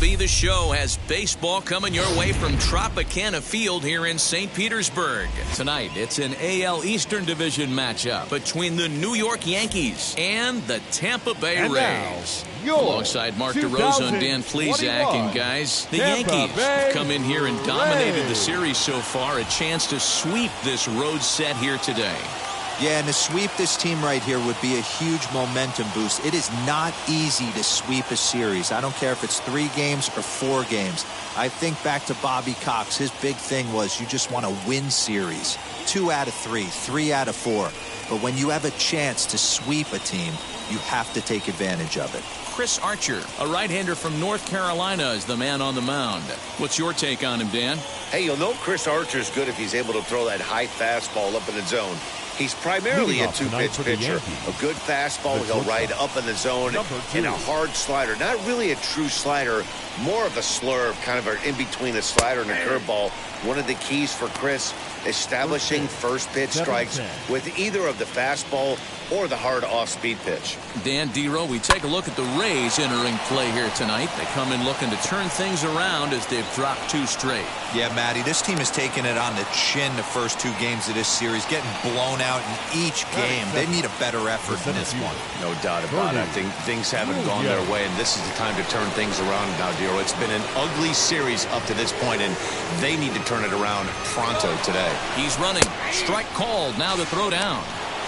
MLB The Show has baseball coming your way from Tropicana Field here in St. Petersburg. Tonight, it's an AL Eastern Division matchup between the New York Yankees and the Tampa Bay Rays. Alongside Mark DeRosa and Dan Plesac, and guys, the Yankees have come in here and dominated the series so far. A chance to sweep this road set here today. Yeah, and to sweep this team right here would be a huge momentum boost. It is not easy to sweep a series. I don't care if it's 3 games or 4 games. I think back to Bobby Cox. His big thing was you just want to win series. 2 out of 3, 3 out of 4. But when you have a chance to sweep a team, you have to take advantage of it. Chris Archer, a right-hander from North Carolina, is the man on the mound. What's your take on him, Dan? Hey, you'll know Chris Archer's good if he's able to throw that high fastball up in the zone. He's primarily a 2-pitch pitcher. A good fastball he'll ride up in the zone, and a hard slider. Not really a true slider, more of a slurve, kind of in between a slider and a curveball. One of the keys for Chris, establishing first pitch strikes with either of the fastball or the hard off-speed pitch. Dan Dero, we take a look at the Rays entering play here tonight. They come in looking to turn things around as they've dropped 2 straight. Yeah, Matty, this team has taken it on the chin the first 2 games of this series, getting blown out in each game. They need a better effort in this one. No doubt about it. I think things haven't gone their way, and this is the time to turn things around now, Dero. It's been an ugly series up to this point, and they need to turn it around pronto today. He's running. Strike called. Now the throw down.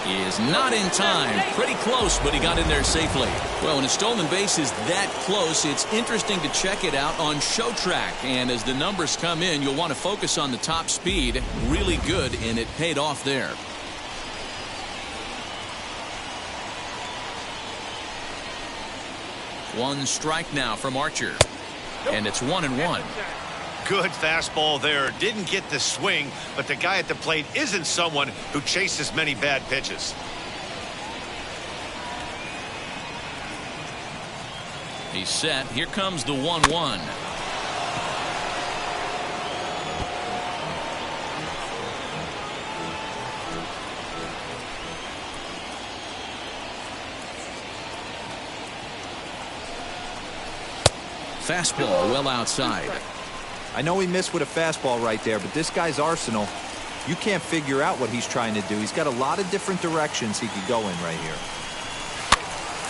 He is not in time. Pretty close, but he got in there safely. Well, when a stolen base is that close, it's interesting to check it out on Show Track. And as the numbers come in, you'll want to focus on the top speed. Really good, and it paid off there. One strike now from Archer. And it's 1-1. Good fastball there. Didn't get the swing, but the guy at the plate isn't someone who chases many bad pitches. He's set. Here comes the 1-1. Fastball well outside. I know he missed with a fastball right there, but this guy's arsenal, you can't figure out what he's trying to do. He's got a lot of different directions he could go in right here.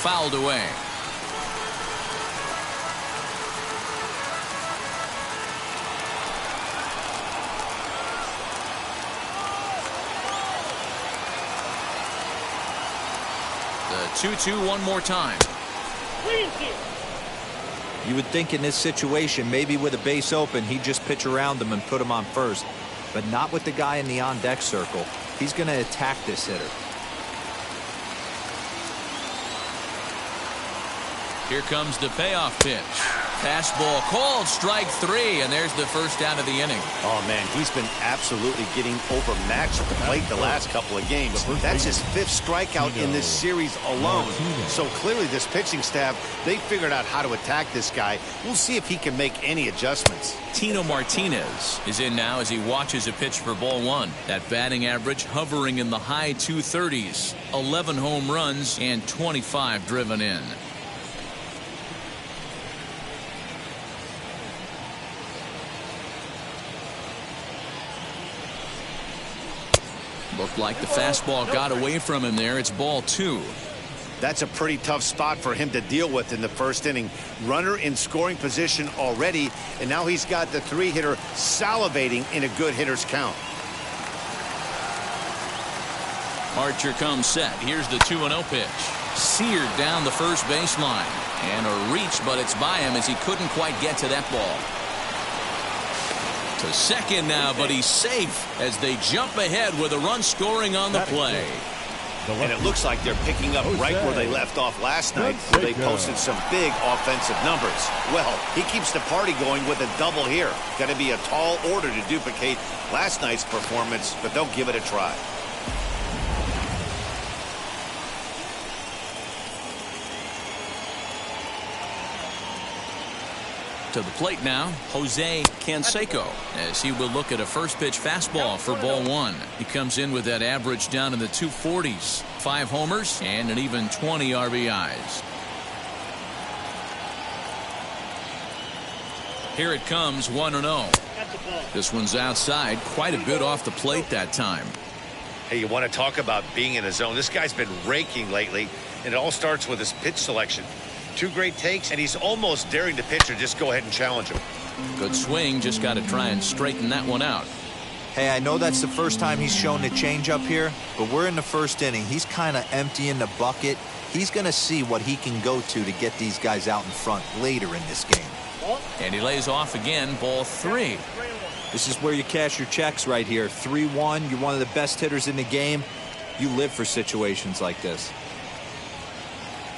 Fouled away. The 2-2 one more time. You would think in this situation, maybe with a base open, he'd just pitch around him and put him on first. But not with the guy in the on-deck circle. He's going to attack this hitter. Here comes the payoff pitch. Fastball called, strike 3, and there's the first out of the inning. Oh, man, he's been absolutely getting overmatched at the plate the last couple of games. That's his 5th strikeout in this series alone. So clearly this pitching staff, they figured out how to attack this guy. We'll see if he can make any adjustments. Tino Martinez is in now as he watches a pitch for ball 1. That batting average hovering in the high 230s. 11 home runs and 25 driven in. Looked like the fastball got away from him there. It's ball 2. That's a pretty tough spot for him to deal with in the first inning. Runner in scoring position already, and now he's got the 3-hitter salivating in a good hitter's count. Archer comes set. Here's the 2-0 pitch. Seared down the first baseline. And a reach, but it's by him as he couldn't quite get to that ball. To second now, but he's safe as they jump ahead with a run scoring on the play. And it looks like they're picking up right where they left off last night, where they posted some big offensive numbers. Well, he keeps the party going with a double here. Got to be a tall order to duplicate last night's performance, but they'll give it a try. To the plate now, Jose Canseco, as he will look at a first pitch fastball for ball one. He comes in with that average down in the 240s. 5 homers and an even 20 RBIs. Here it comes, 1-0. This one's outside, quite a bit off the plate that time. Hey, you want to talk about being in a zone? This guy's been raking lately, and it all starts with his pitch selection. 2 great takes, and he's almost daring the pitcher just go ahead and challenge him. Good swing, just got to try and straighten that one out. Hey, I know that's the first time he's shown the changeup here, but we're in the first inning. He's kind of emptying the bucket. He's going to see what he can go to get these guys out in front later in this game. And he lays off again, ball 3. This is where you cash your checks right here. 3-1, you're one of the best hitters in the game. You live for situations like this.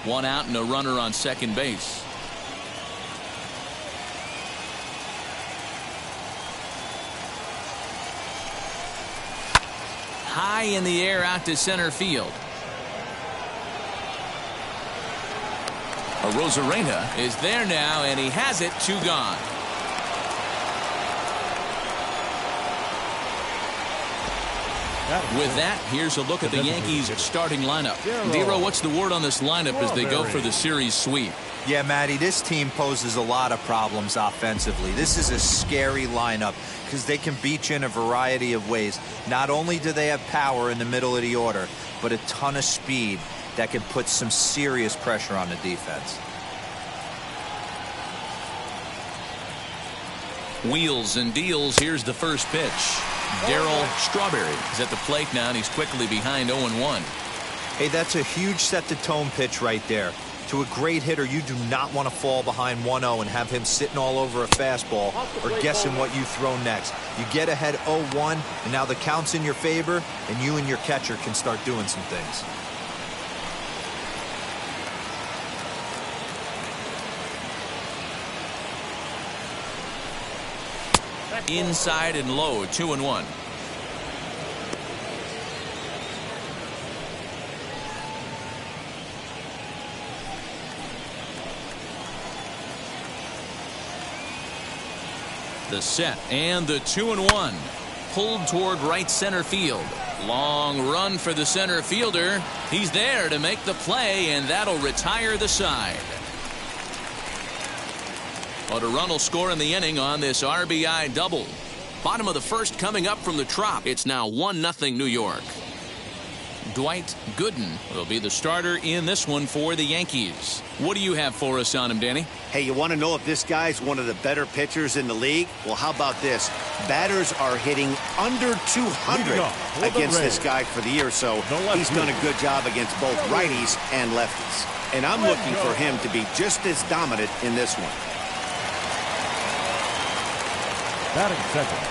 1 out and a runner on second base. High in the air out to center field. Arozarena is there now, and he has it. 2 gone. With that, here's a look at the Yankees starting lineup. Dero, what's the word on this lineup as they go for the series sweep? Yeah, Matty, this team poses a lot of problems offensively. This is a scary lineup because they can beat you in a variety of ways. Not only do they have power in the middle of the order, but a ton of speed that can put some serious pressure on the defense. Wheels and deals. Here's the first pitch. Darryl Strawberry is at the plate now, and he's quickly behind 0-1. Hey, that's a huge set-the-tone pitch right there. To a great hitter, you do not want to fall behind 1-0 and have him sitting all over a fastball or guessing what you throw next. You get ahead 0-1, and now the count's in your favor, and you and your catcher can start doing some things. Inside and low, 2-1. The set and the 2-1. Pulled toward right center field. Long run for the center fielder. He's there to make the play, and that'll retire the side. But a run will score in the inning on this RBI double. Bottom of the first coming up from the Trop. It's now 1-0 New York. Dwight Gooden will be the starter in this one for the Yankees. What do you have for us on him, Danny? Hey, you want to know if this guy's one of the better pitchers in the league? Well, how about this? Batters are hitting under 200 against this guy for the year, so he's done a good job against both righties and lefties. And I'm looking for him to be just as dominant in this one.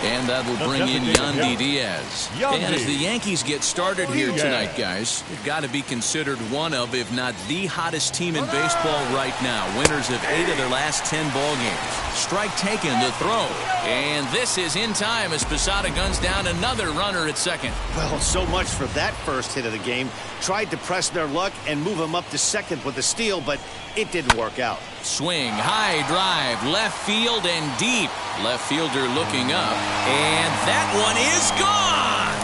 And that'll bring in Yandy Diaz. And as the Yankees get started here tonight, guys, they've got to be considered one of, if not the hottest team in baseball right now. Winners of 8 of their last 10 ball games. Strike taken, the throw. And this is in time as Posada guns down another runner at second. Well, so much for that first hit of the game. Tried to press their luck and move him up to second with a steal, but it didn't work out. Swing, high drive, left field and deep. Left fielder looking up, and that one is gone.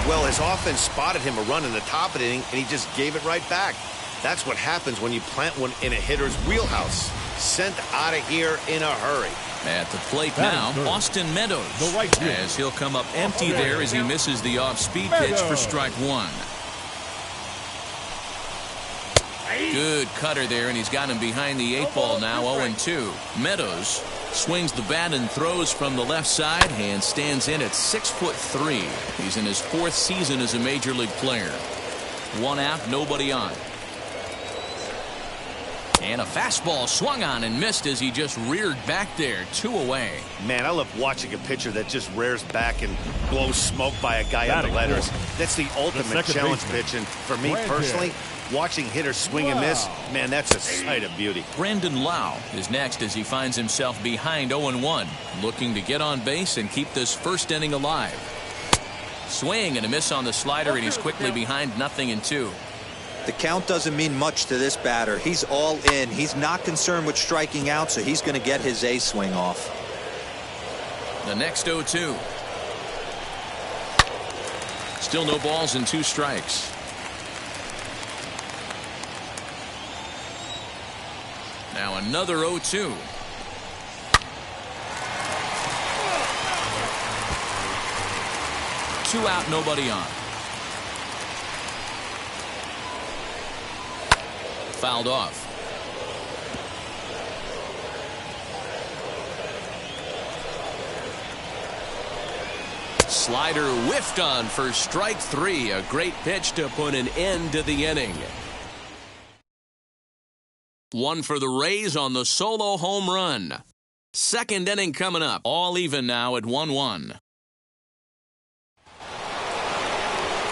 Well, his offense spotted him a run in the top of the inning, and he just gave it right back. That's what happens when you plant one in a hitter's wheelhouse. Sent out of here in a hurry. At the plate now, Austin Meadows, as he'll come up empty there as he misses the off-speed pitch for strike 1. Good cutter there, and he's got him behind the 8 ball now, 0-2. Meadows swings the bat and throws from the left side and stands in at 6'3". He's in his 4th season as a major league player. 1 out, nobody on. And a fastball swung on and missed as he just reared back there. 2 away. Man, I love watching a pitcher that just rears back and blows smoke by a guy on the letters. That's the ultimate challenge pitch. And for me personally, watching hitters swing and miss, man, that's a sight of beauty. Brandon Lau is next as he finds himself behind 0-1, looking to get on base and keep this first inning alive. Swing and a miss on the slider, and he's quickly behind 0-2. The count doesn't mean much to this batter. He's all in. He's not concerned with striking out, so he's going to get his A swing off. The next 0-2. Still no balls and 2 strikes. Now another 0-2. Two out, nobody on. Fouled off. Slider whiffed on for strike 3. A great pitch to put an end to the inning. One for the Rays on the solo home run. Second inning coming up. All even now at 1-1.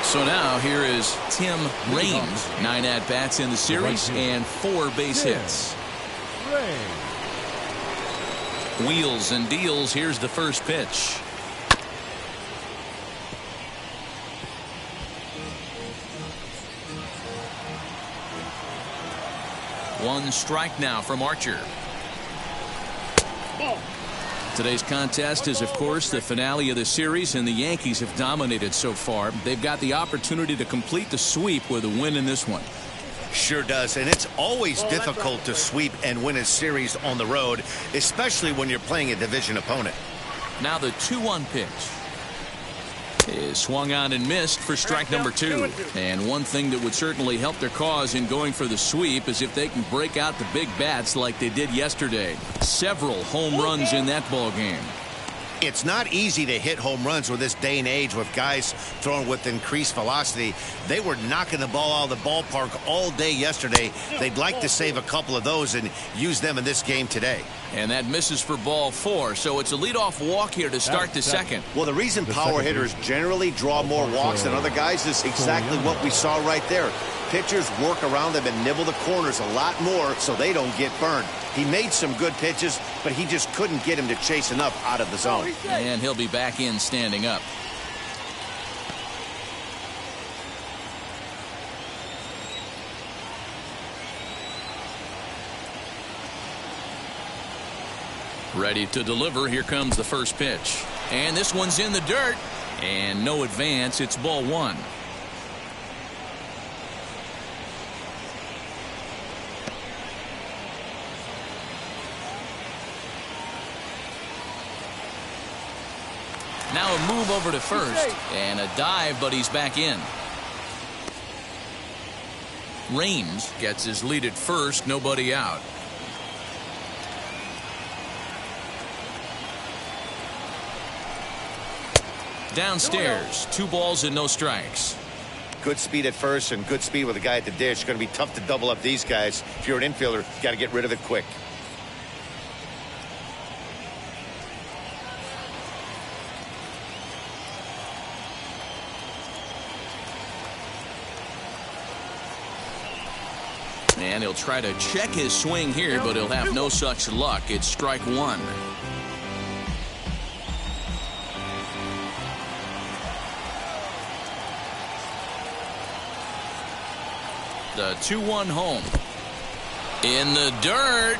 So now here is Tim Raines. 9 at-bats in the series and 4 base hits. Wheels and deals. Here's the first pitch. One strike now from Archer. Today's contest is, of course, the finale of the series, and the Yankees have dominated so far. They've got the opportunity to complete the sweep with a win in this one. Sure does, and it's always difficult to sweep and win a series on the road, especially when you're playing a division opponent. Now the 2-1 pitch is swung on and missed for strike number 2. And one thing that would certainly help their cause in going for the sweep is if they can break out the big bats like they did yesterday. Several home runs in that ball game. It's not easy to hit home runs with this day and age with guys throwing with increased velocity. They were knocking the ball out of the ballpark all day yesterday. They'd like to save a couple of those and use them in this game today. And that misses for ball 4, so it's a leadoff walk here to start the second. Well, the reason power hitters generally draw more walks than other guys is exactly what we saw right there. Pitchers work around them and nibble the corners a lot more so they don't get burned. He made some good pitches, but he just couldn't get him to chase enough out of the zone. And he'll be back in standing up. Ready to deliver. Here comes the first pitch. And this one's in the dirt. And no advance. It's ball 1. Now a move over to first. And a dive, but he's back in. Raines gets his lead at first. Nobody out. Downstairs, 2 balls and no strikes. Good speed at first and good speed with a guy at the dish. It's going to be tough to double up these guys. If you're an infielder, you got to get rid of it quick. And he'll try to check his swing here, but he'll have no such luck. It's strike 1. The 2-1 home. In the dirt.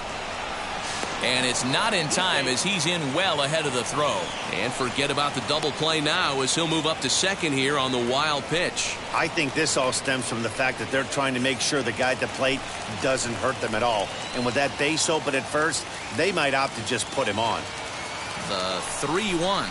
And it's not in time as he's in well ahead of the throw. And forget about the double play now as he'll move up to second here on the wild pitch. I think this all stems from the fact that they're trying to make sure the guy at the plate doesn't hurt them at all. And with that base open at first, they might opt to just put him on. The 3-1.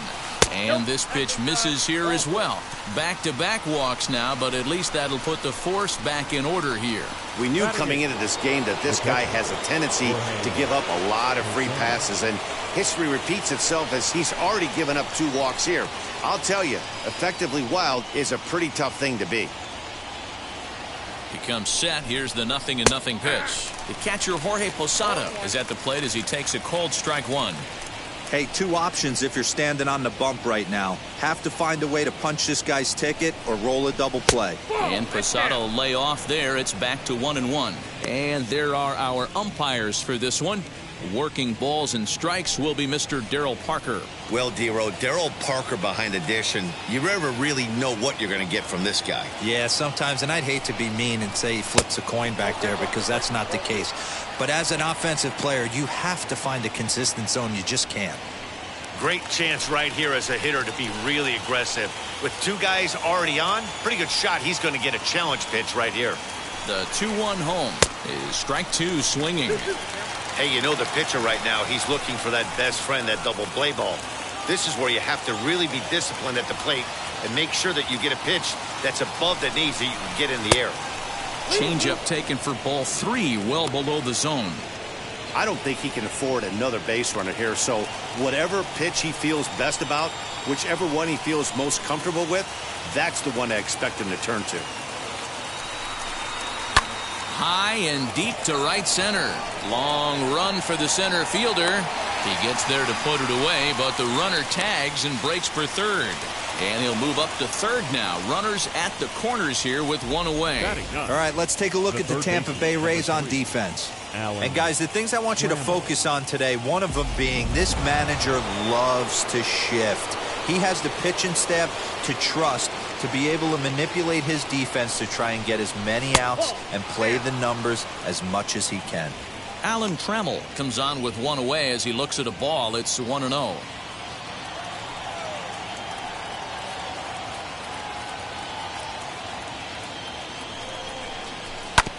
And this pitch misses here as well. Back-to-back walks now, but at least that'll put the force back in order here. We knew coming into this game that this guy has a tendency to give up a lot of free passes, and history repeats itself as he's already given up 2 walks here. I'll tell you, effectively wild is a pretty tough thing to be. He comes set. Here's the 0-0 pitch. The catcher Jorge Posada is at the plate as he takes a cold strike one. Hey, two options if you're standing on the bump right now. Have to find a way to punch this guy's ticket or roll a double play. And Posada will lay off there. It's back to 1-1. And there are our umpires for this one. Working balls and strikes will be Mr. Darryl Parker. Well, D-Row, Darryl Parker behind the dish, and you never really know what you're going to get from this guy. Yeah, sometimes, and I'd hate to be mean and say he flips a coin back there because that's not the case. But as an offensive player, you have to find a consistent zone. You just can't. Great chance right here as a hitter to be really aggressive. With two guys already on, pretty good shot. He's going to get a challenge pitch right here. The 2-1 home is strike two swinging. Hey, you know the pitcher right now, he's looking for that best friend, that double play ball. This is where you have to really be disciplined at the plate and make sure that you get a pitch that's above the knees that you can get in the air. Changeup taken for ball 3, well below the zone. I don't think he can afford another base runner here, so whatever pitch he feels best about, whichever one he feels most comfortable with, that's the one I expect him to turn to. High and deep to right center. Long run for the center fielder. He gets there to put it away, but the runner tags and breaks for third. And he'll move up to third now. Runners at the corners here with one away. All right, let's take a look at the Tampa Bay Rays on defense. And guys, the things I want you to focus on today, one of them being this manager loves to shift. He has the pitching staff to trust to be able to manipulate his defense to try and get as many outs and play the numbers as much as he can. Alan Trammell comes on with one away as he looks at a ball. It's 1-0.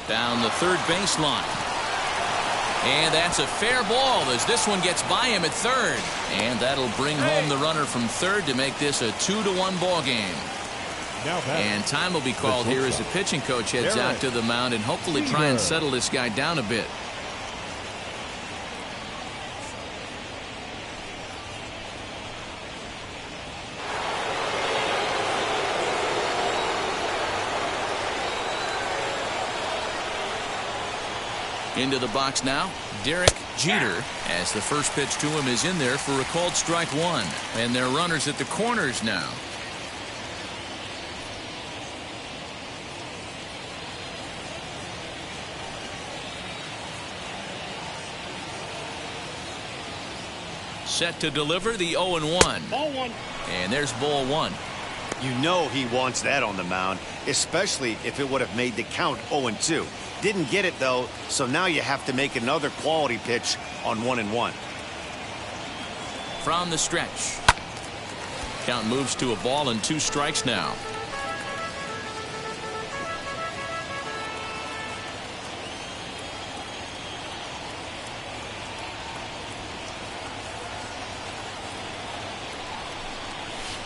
Down the third baseline. And that's a fair ball as this one gets by him at third. And that'll bring home the runner from third to make this a 2-1 ball game. And time will be called here as the pitching coach heads out to the mound and hopefully try and settle this guy down a bit. Into the box now, Derek Jeter, as the first pitch to him is in there for a called strike one. And they're runners at the corners now. Set to deliver the 0-1. Ball one. And there's ball one. You know he wants that on the mound, especially if it would have made the count 0-2. Didn't get it, though, so now you have to make another quality pitch on 1-1. From the stretch. Count moves to a ball and 2 strikes now.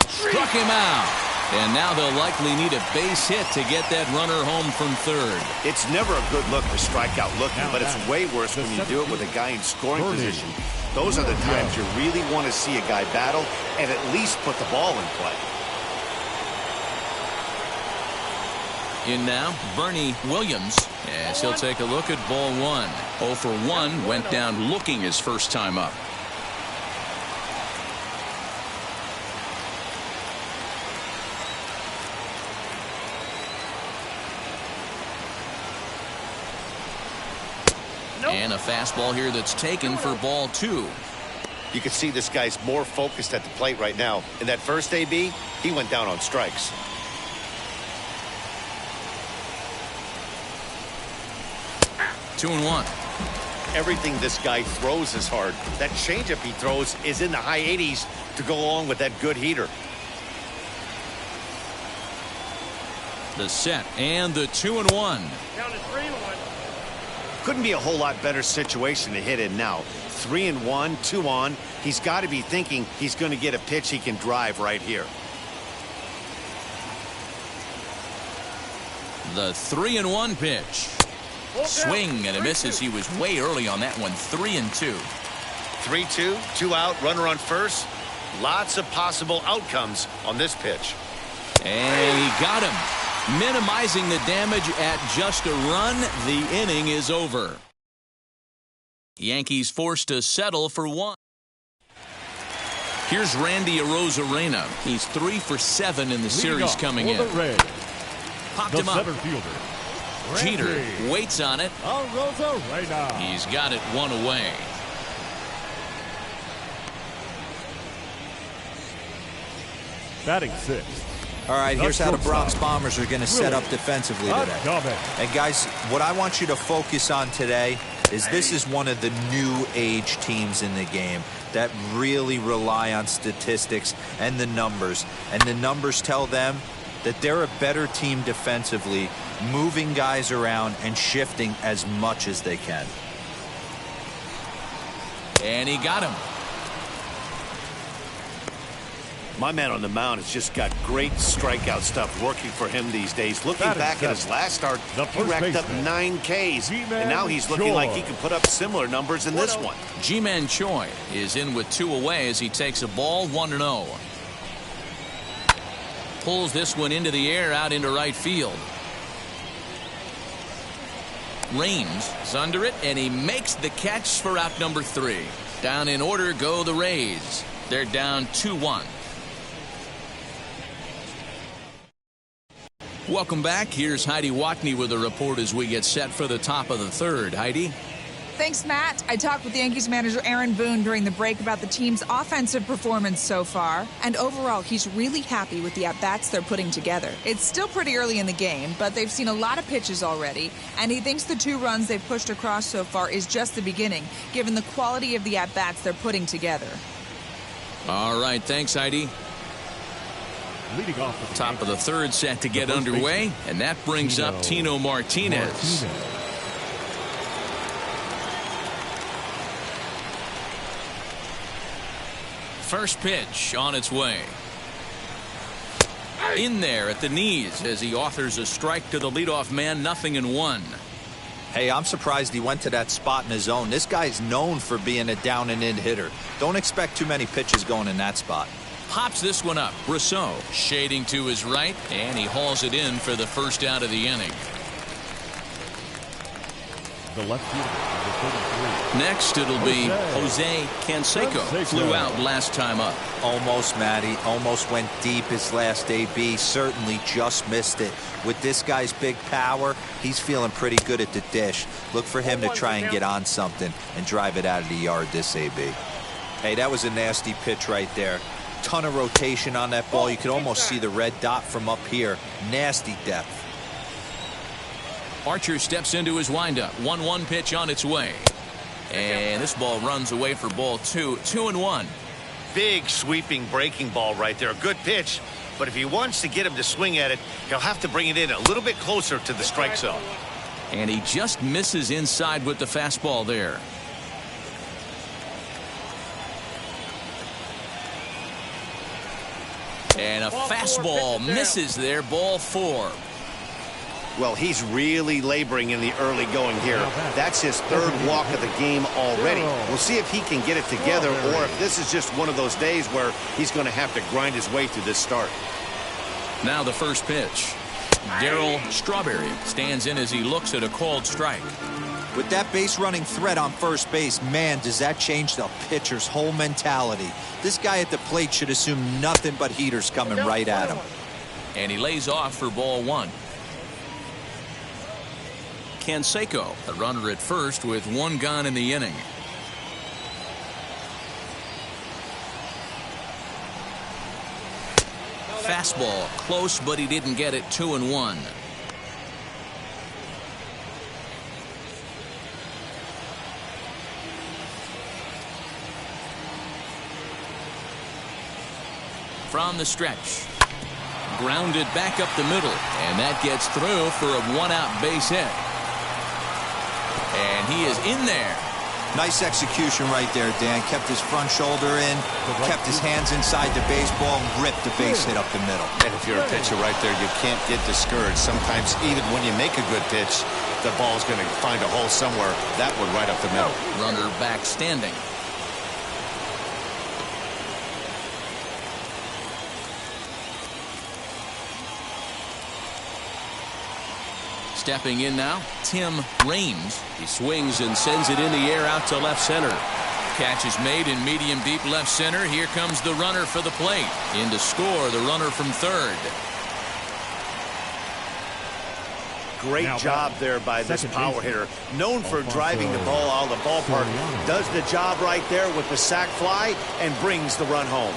Struck him out. And now they'll likely need a base hit to get that runner home from third. It's never a good look to strike out looking, but it's way worse when you do it with a guy in scoring position. Those are the times you really want to see a guy battle and at least put the ball in play. In now, Bernie Williams, as he'll take a look at ball one. 0 for 1, went down looking his first time up. And a fastball here that's taken for ball 2. You can see this guy's more focused at the plate right now. In that first AB, he went down on strikes. Two and 1. Everything this guy throws is hard. That changeup he throws is in the high 80s to go along with that good heater. The set and the 2 and 1. Count is 3-1. Couldn't be a whole lot better situation to hit in now. 3-1, 2 on. He's got to be thinking he's going to get a pitch he can drive right here. The 3-1 pitch. Swing and a miss as he was way early on that one. 3-2. 3-2, 2 out, runner on first. Lots of possible outcomes on this pitch. And he got him. Minimizing the damage at just a run. The inning is over. Yankees forced to settle for one. Here's Randy Arozarena. He's 3 for 7 in the series coming in. Popped him up. Jeter waits on it. He's got it one away. Batting 6th. All right, here's how the Bronx Bombers are going to set up defensively today. And guys, what I want you to focus on today is this is one of the new age teams in the game that really rely on statistics and the numbers. And the numbers tell them that they're a better team defensively, moving guys around and shifting as much as they can. And he got him. My man on the mound has just got great strikeout stuff working for him these days. Looking back at his last start, he racked up 9 Ks, and now he's looking like he can put up similar numbers in this one. Ji-Man Choi is in with 2 away as he takes a ball 1-0. Pulls this one into the air out into right field. Raines is under it, and he makes the catch for out number 3. Down in order go the Rays. They're down 2-1. Welcome back. Here's Heidi Watney with a report as we get set for the top of the 3rd. Heidi? Thanks, Matt. I talked with Yankees manager Aaron Boone during the break about the team's offensive performance so far. And overall, he's really happy with the at-bats they're putting together. It's still pretty early in the game, but they've seen a lot of pitches already. And he thinks the 2 runs they've pushed across so far is just the beginning, given the quality of the at-bats they're putting together. All right. Thanks, Heidi. Leading off the top of the 3rd set to get underway, and that brings up Tino Martinez. First pitch on its way. In there at the knees as he authors a strike to the leadoff man, 0-1. Hey, I'm surprised he went to that spot in his zone. This guy's known for being a down and in hitter. Don't expect too many pitches going in that spot. Pops this one up. Brosseau shading to his right, and he hauls it in for the first out of the inning. The left fielder, number 33. Next, it'll be Jose Canseco. Flew out last time up. Almost, Matty. Almost went deep his last AB. Certainly just missed it. With this guy's big power, he's feeling pretty good at the dish. Look for him to try and get on something and drive it out of the yard this AB. Hey, that was a nasty pitch right there. Ton of rotation on that ball. You could almost see the red dot from up here. Nasty depth. Archer steps into his windup. 1-1 pitch on its way. And this ball runs away for ball 2. 2-1. Big sweeping breaking ball right there. A good pitch. But if he wants to get him to swing at it, he'll have to bring it in a little bit closer to the strike zone. And he just misses inside with the fastball there. And a fastball misses there, ball 4. Well, he's really laboring in the early going here. That's his 3rd walk of the game already. We'll see if he can get it together or if this is just one of those days where he's going to have to grind his way through this start. Now the first pitch. Darryl Strawberry stands in as he looks at a called strike. With that base running threat on first base, man, does that change the pitcher's whole mentality. This guy at the plate should assume nothing but heaters coming right at him. And he lays off for ball 1. Canseco, a runner at first with 1 gone in the inning. Fastball close, but he didn't get it. 2-1. From the stretch. Grounded back up the middle, and that gets through for a 1-out base hit. And he is in there. Nice execution right there, Dan. Kept his front shoulder in, kept his hands inside the baseball, and ripped the base hit up the middle. And if you're a pitcher right there, you can't get discouraged. Sometimes even when you make a good pitch, the ball's going to find a hole somewhere. That one right up the middle. Runner back standing. Stepping in now, Tim Raines. He swings and sends it in the air out to left center. Catch is made in medium deep left center. Here comes the runner for the plate. In to score, the runner from third. Great job there by this power hitter. Known for driving the ball out of the ballpark. Does the job right there with the sac fly and brings the run home.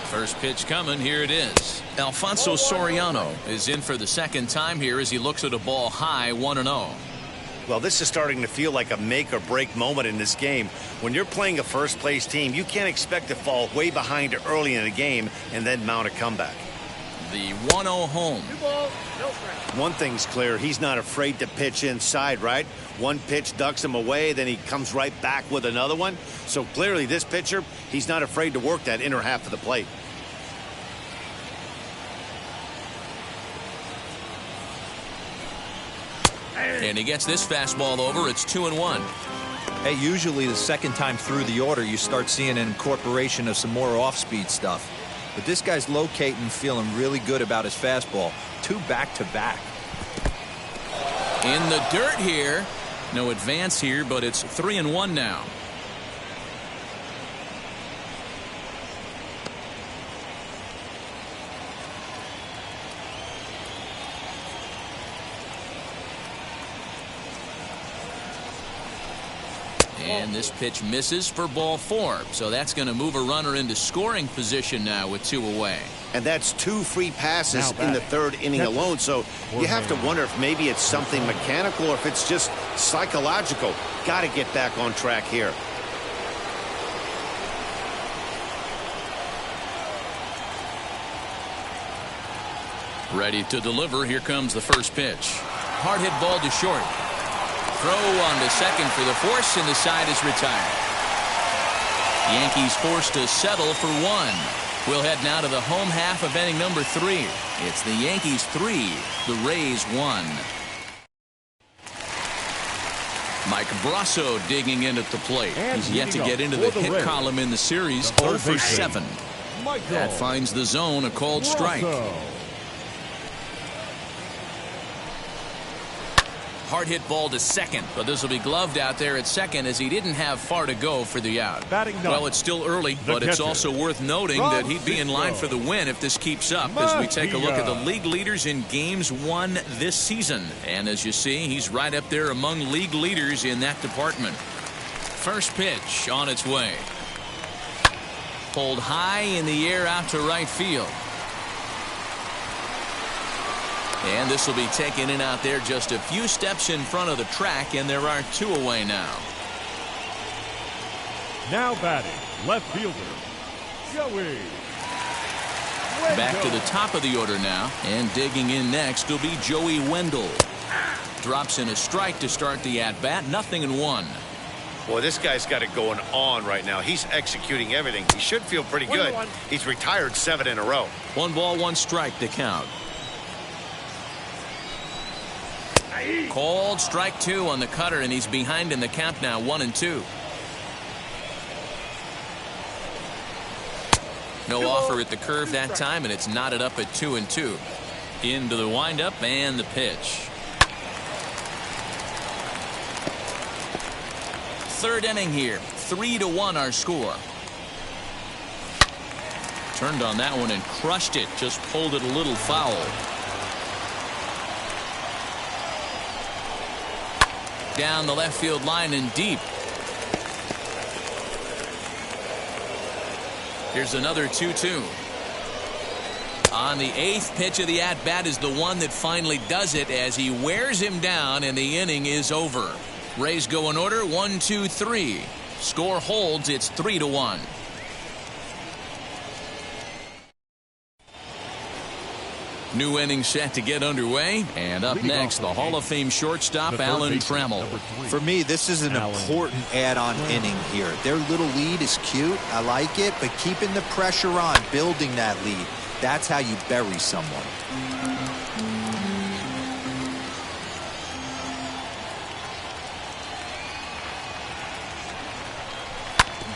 First pitch coming. Here it is. Alfonso Soriano is in for the second time here as he looks at a ball high, 1-0. Well, this is starting to feel like a make or break moment in this game. When you're playing a first place team, you can't expect to fall way behind early in the game and then mount a comeback. The 1-0 home. One thing's clear, he's not afraid to pitch inside, right? One pitch ducks him away, then he comes right back with another one. So clearly this pitcher, he's not afraid to work that inner half of the plate. And he gets this fastball over. It's 2-1. Hey, usually the second time through the order, you start seeing an incorporation of some more off-speed stuff. But this guy's locating, feeling really good about his fastball. 2 back-to-back. In the dirt here. No advance here, but it's 3-1 now. And this pitch misses for ball 4. So that's going to move a runner into scoring position now with 2 away. And that's 2 free passes in the third inning alone. So you have to wonder if maybe it's something mechanical or if it's just psychological. Got to get back on track here. Ready to deliver. Here comes the first pitch. Hard hit ball to short. Throw on to second for the force, and the side is retired. Yankees forced to settle for 1. We'll head now to the home half of inning number 3. It's the Yankees 3, the Rays 1. Mike Brasso digging in at the plate. He's yet to get into the hit column in the series. 0 for 7. That finds the zone, a called strike. Hard hit ball to second, but this will be gloved out there at second as he didn't have far to go for the out. Well, it's still early, but it's also worth noting that he'd be in line for the win if this keeps up as we take a look at the league leaders in games won this season. And as you see, he's right up there among league leaders in that department. First pitch on its way. Pulled high in the air out to right field. And this will be taken in out there just a few steps in front of the track, and there are 2 away now. Now batting, left fielder, Joey. Back to the top of the order now, and digging in next will be Joey Wendell. Drops in a strike to start the at-bat, 0-1. Boy, this guy's got it going on right now. He's executing everything. He should feel pretty good. He's retired 7 in a row. 1 ball, 1 strike to count. Called strike 2 on the cutter, and he's behind in the count now, 1-2. No offer at the curve that time, and it's knotted up at 2-2. Into the windup and the pitch. Third inning here, 3-1 our score. Turned on that one and crushed it, just pulled it a little foul. Down the left field line and deep. Here's another 2-2. On the 8th pitch of the at-bat is the one that finally does it as he wears him down, and the inning is over. Rays go in order, 1, 2, 3. Score holds, it's 3-1. New inning set to get underway, and up next, the Hall of Fame shortstop Alan Trammell. For me, this is an important add-on inning here. Their little lead is cute. I like it, but keeping the pressure on, building that lead, that's how you bury someone.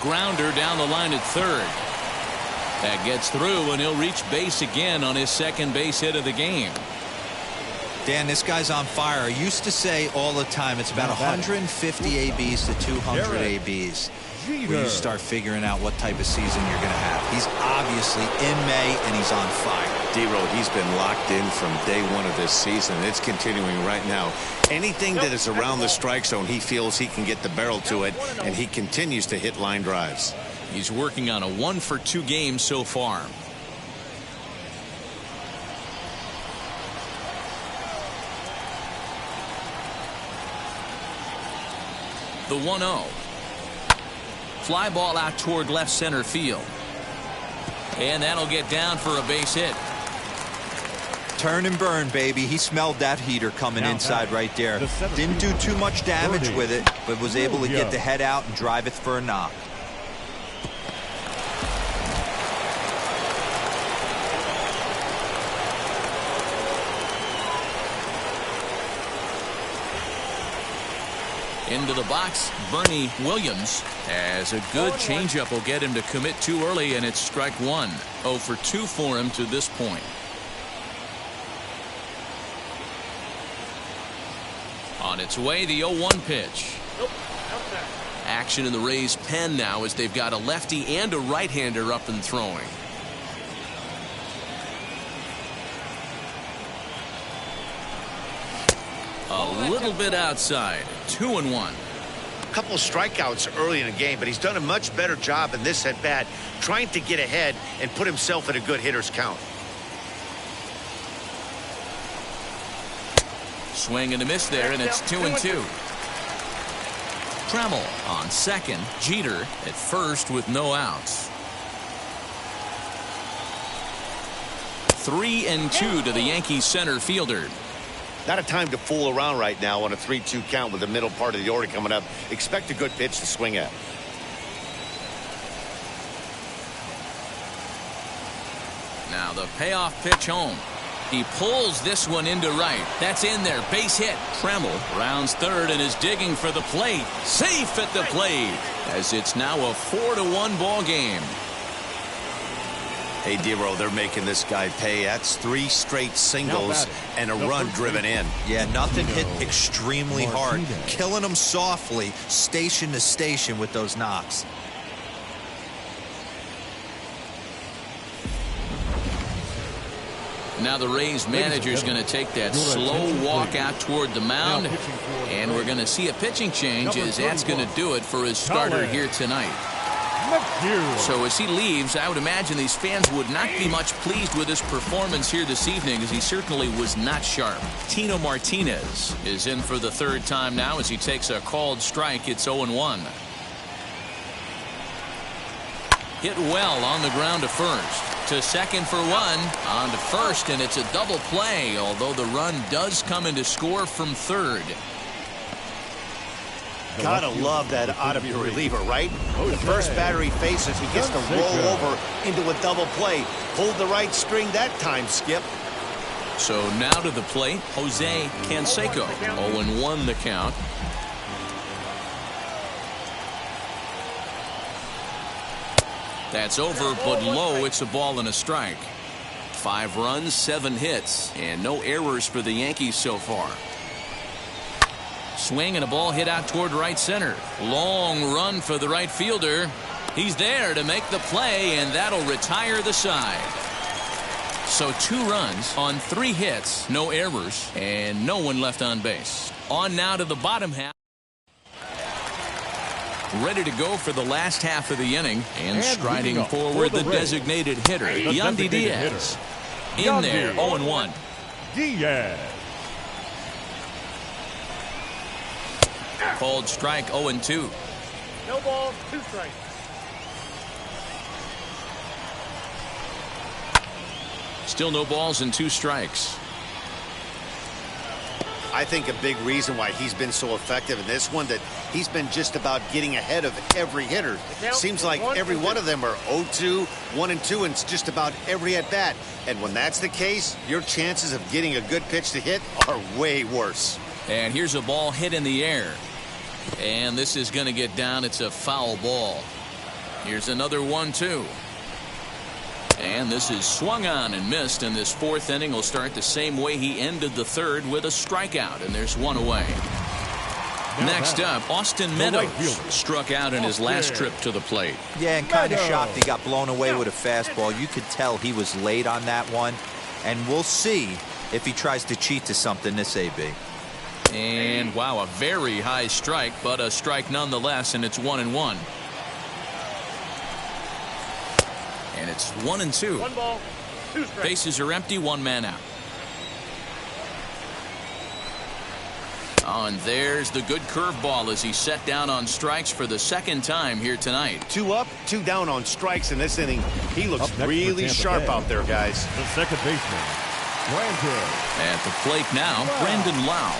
Grounder down the line at third. That gets through, and he'll reach base again on his second base hit of the game. Dan, this guy's on fire. I used to say all the time it's about 150 ABs to 200 ABs. Where you start figuring out what type of season you're going to have. He's obviously in May, and he's on fire. D-Road, he's been locked in from day one of this season. It's continuing right now. Anything that is around the strike zone, he feels he can get the barrel to it, and he continues to hit line drives. He's working on a 1-for-2 game so far. The 1-0. Fly ball out toward left center field. And that'll get down for a base hit. Turn and burn, baby. He smelled that heater coming inside right there. Didn't do too much damage with it, but was able to get the head out and drive it for a knock. Into the box, Bernie Williams, as a good changeup will get him to commit too early, and it's strike one. 0 for 2 for him to this point. On its way, the 0-1 pitch. Action in the Rays' pen now as they've got a lefty and a right-hander up and throwing. A little bit outside. 2-1. A couple of strikeouts early in the game, but he's done a much better job in this at bat trying to get ahead and put himself in a good hitter's count. Swing and a miss there, and it's 2-2. Trammell on second. Jeter at first with no outs. 3-2 to the Yankees center fielder. Not a time to fool around right now on a 3-2 count with the middle part of the order coming up. Expect a good pitch to swing at. Now the payoff pitch home. He pulls this one into right. That's in there. Base hit. Trammell rounds third and is digging for the plate. Safe at the plate, as it's now a 4-1 ball game. Hey, D-Row, they're making this guy pay. That's 3 straight singles and a run driven in. Yeah, nothing hit extremely hard. Killing them softly, station to station with those knocks. Now the Rays manager's going to take that slow walk out toward the mound, and we're going to see a pitching change as that's going to do it for his starter here tonight. So as he leaves, I would imagine these fans would not be much pleased with his performance here this evening, as he certainly was not sharp. Tino Martinez is in for the third time now as he takes a called strike. It's 0-1. Hit well on the ground to first. To second for one. On to first, and it's a double play, although the run does come into score from third. Gotta love that out of your reliever, right? The first batter he faces, he gets to roll over into a double play. Pulled the right string that time, Skip. So now to the plate, Jose Canseco. 0-1 the count. That's over, but low. It's a ball and a strike. 5 runs, 7 hits, and no errors for the Yankees so far. Swing and a ball hit out toward right center. Long run for the right fielder. He's there to make the play, and that'll retire the side. So 2 runs on 3 hits, no errors, and no one left on base. On now to the bottom half. Ready to go for the last half of the inning, and striding forward the designated hitter, Yandy Diaz. In there, 0-1. Diaz. Called strike, 0-2. No balls, 2 strikes. Still no balls and 2 strikes. I think a big reason why he's been so effective in this one, that he's been just about getting ahead of every hitter. Seems like every one of them are 0-2, 1-2, and just about every at bat. And when that's the case, your chances of getting a good pitch to hit are way worse. And here's a ball hit in the air. And this is going to get down. It's a foul ball. Here's another 1-2. And this is swung on and missed, and this fourth inning will start the same way he ended the third, with a strikeout, and there's one away. Next up, Austin Meadows struck out in his last trip to the plate. Yeah, and kind of shocked he got blown away with a fastball. You could tell he was late on that one, and we'll see if he tries to cheat to something this AB. And wow, a very high strike, but a strike nonetheless, and it's 1-1. And it's 1-2. 1 ball, 2 strikes. Bases are empty, 1 man out. Oh, and there's the good curveball as he set down on strikes for the second time here tonight. 2 up, 2 down on strikes in this inning. He looks really sharp out there, guys. The second baseman, Brandon. At the plate now, Brandon Lau.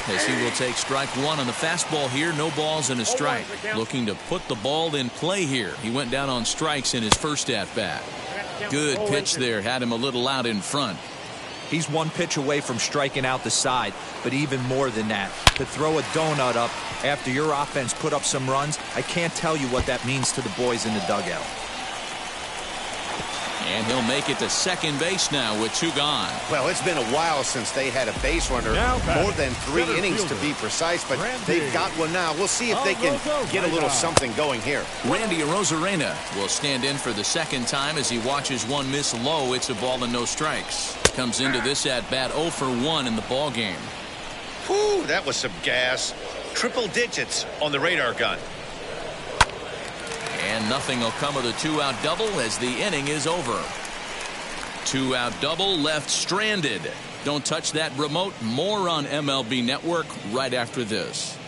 As he will take strike 1 on the fastball here. No balls and a strike. Looking to put the ball in play here. He went down on strikes in his first at-bat. Good pitch there. Had him a little out in front. He's 1 pitch away from striking out the side, but even more than that, to throw a donut up after your offense put up some runs, I can't tell you what that means to the boys in the dugout. And he'll make it to second base now with 2 gone. Well, it's been a while since they had a base runner, more than 3 innings to be precise, but they've got one now. We'll see if they can get a little something going here. Randy Arozarena will stand in for the second time as he watches one miss low. It's a ball and no strikes. Comes into this at-bat 0 for 1 in the ball game. Whew, that was some gas. Triple digits on the radar gun. And nothing will come of the 2-out double as the inning is over. 2-out double left stranded. Don't touch that remote. More on MLB Network right after this.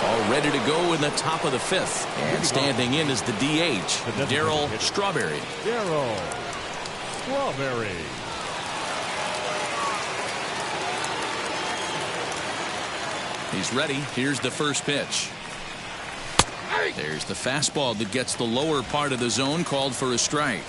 All ready to go in the top of the 5th. And standing in is the DH, Darryl Strawberry. Darryl Strawberry. He's ready. Here's the first pitch. There's the fastball that gets the lower part of the zone, called for a strike.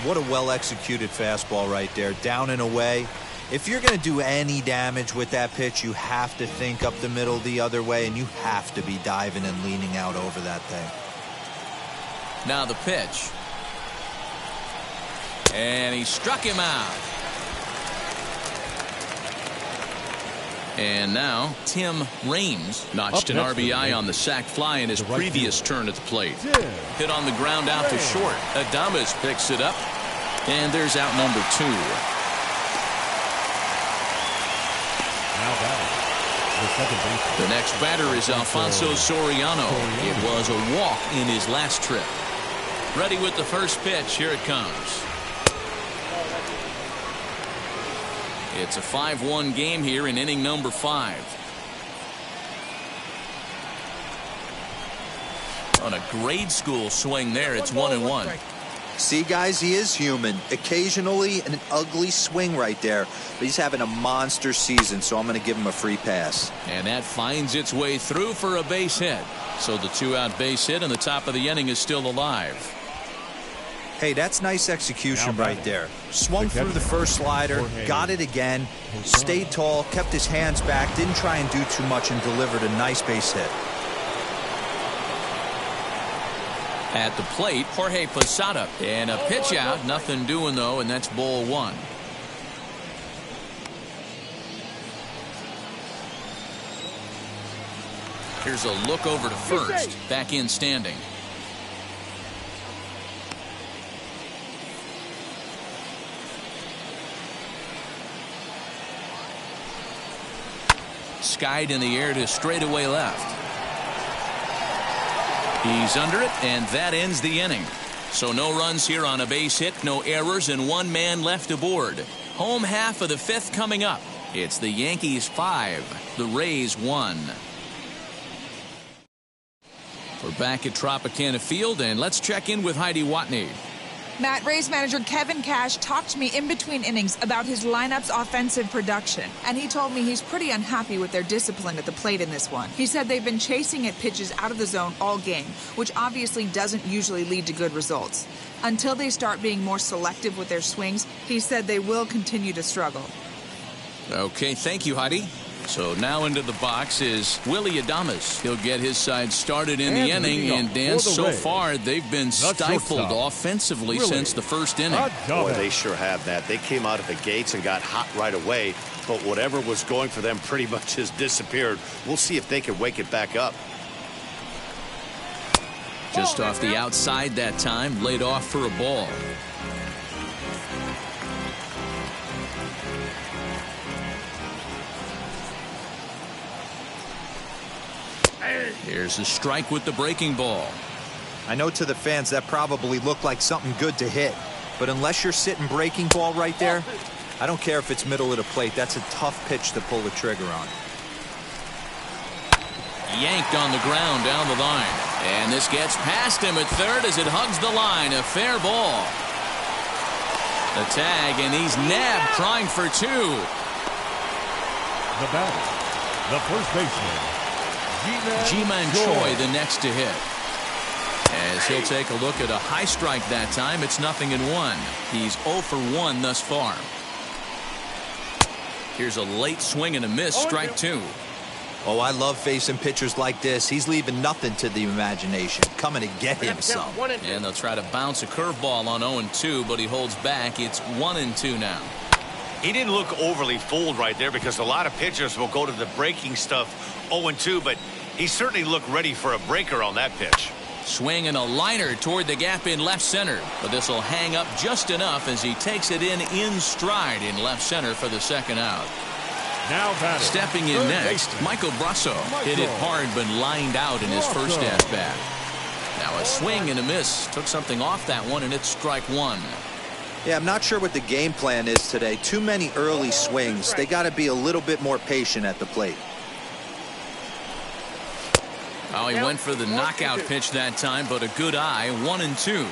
What a well-executed fastball right there, down and away. If you're going to do any damage with that pitch, you have to think up the middle the other way, and you have to be diving and leaning out over that thing. Now the pitch. And he struck him out. And now Tim Raines notched an RBI on the sac fly in his previous turn at the plate. Hit on the ground out to short. Adames picks it up. And there's out number 2. The next batter is Alfonso Soriano. It was a walk in his last trip. Ready with the first pitch. Here it comes. It's a 5-1 game here in inning number 5. On a grade school swing there, it's 1-1. See, guys, he is human. Occasionally an ugly swing right there, but he's having a monster season, so I'm going to give him a free pass. And that finds its way through for a base hit. So the 2-out base hit and the top of the inning is still alive. Hey, that's nice execution right there. Swung through the first slider, got it again, stayed tall, kept his hands back, didn't try and do too much, and delivered a nice base hit. At the plate, Jorge Posada. And a pitch out, nothing doing though, and that's ball 1. Here's a look over to first. Back in standing. Skied in the air to straightaway left. He's under it, and that ends the inning. So no runs here on a base hit, no errors, and 1 man left aboard. Home half of the 5th coming up. It's the Yankees 5, the Rays 1. We're back at Tropicana Field, and let's check in with Heidi Watney. Matt, Rays manager Kevin Cash talked to me in between innings about his lineup's offensive production, and he told me he's pretty unhappy with their discipline at the plate in this one. He said they've been chasing at pitches out of the zone all game, which obviously doesn't usually lead to good results. Until they start being more selective with their swings, he said they will continue to struggle. Okay, thank you, Heidi. So now into the box is Willie Adames. He'll get his side started in the inning, and Dan, so far they've been stifled offensively since the first inning. Boy, they sure have that. They came out of the gates and got hot right away, but whatever was going for them pretty much has disappeared. We'll see if they can wake it back up. Just off the outside that time, laid off for a ball. Here's a strike with the breaking ball. I know to the fans that probably looked like something good to hit, but unless you're sitting breaking ball right there, I don't care if it's middle of the plate. That's a tough pitch to pull the trigger on. Yanked on the ground down the line, and this gets past him at third as it hugs the line. A fair ball. The tag, and he's nabbed, trying for two. The batter, the first baseman, Ji-Man Choi, the next to hit. As he'll take a look at a high strike that time, it's 0-1. He's 0 for 1 thus far. Here's a late swing and a miss, strike two. Oh, I love facing pitchers like this. He's leaving nothing to the imagination, coming to get him some. And they'll try to bounce a curveball on 0-2, but he holds back. It's 1-2 now. He didn't look overly fooled right there, because a lot of pitchers will go to the breaking stuff 0-2, but he certainly looked ready for a breaker on that pitch. Swing and a liner toward the gap in left center, but this will hang up just enough as he takes it in stride in left center for the second out. Now batting. Stepping in next, Michael Brasso hit it hard but lined out in his first at-bat. Now a swing and a miss. Took something off that one, and it's strike one. Yeah, I'm not sure what the game plan is today. Too many early swings. They got to be a little bit more patient at the plate. Oh, he went for the knockout pitch that time, but a good eye. 1-2.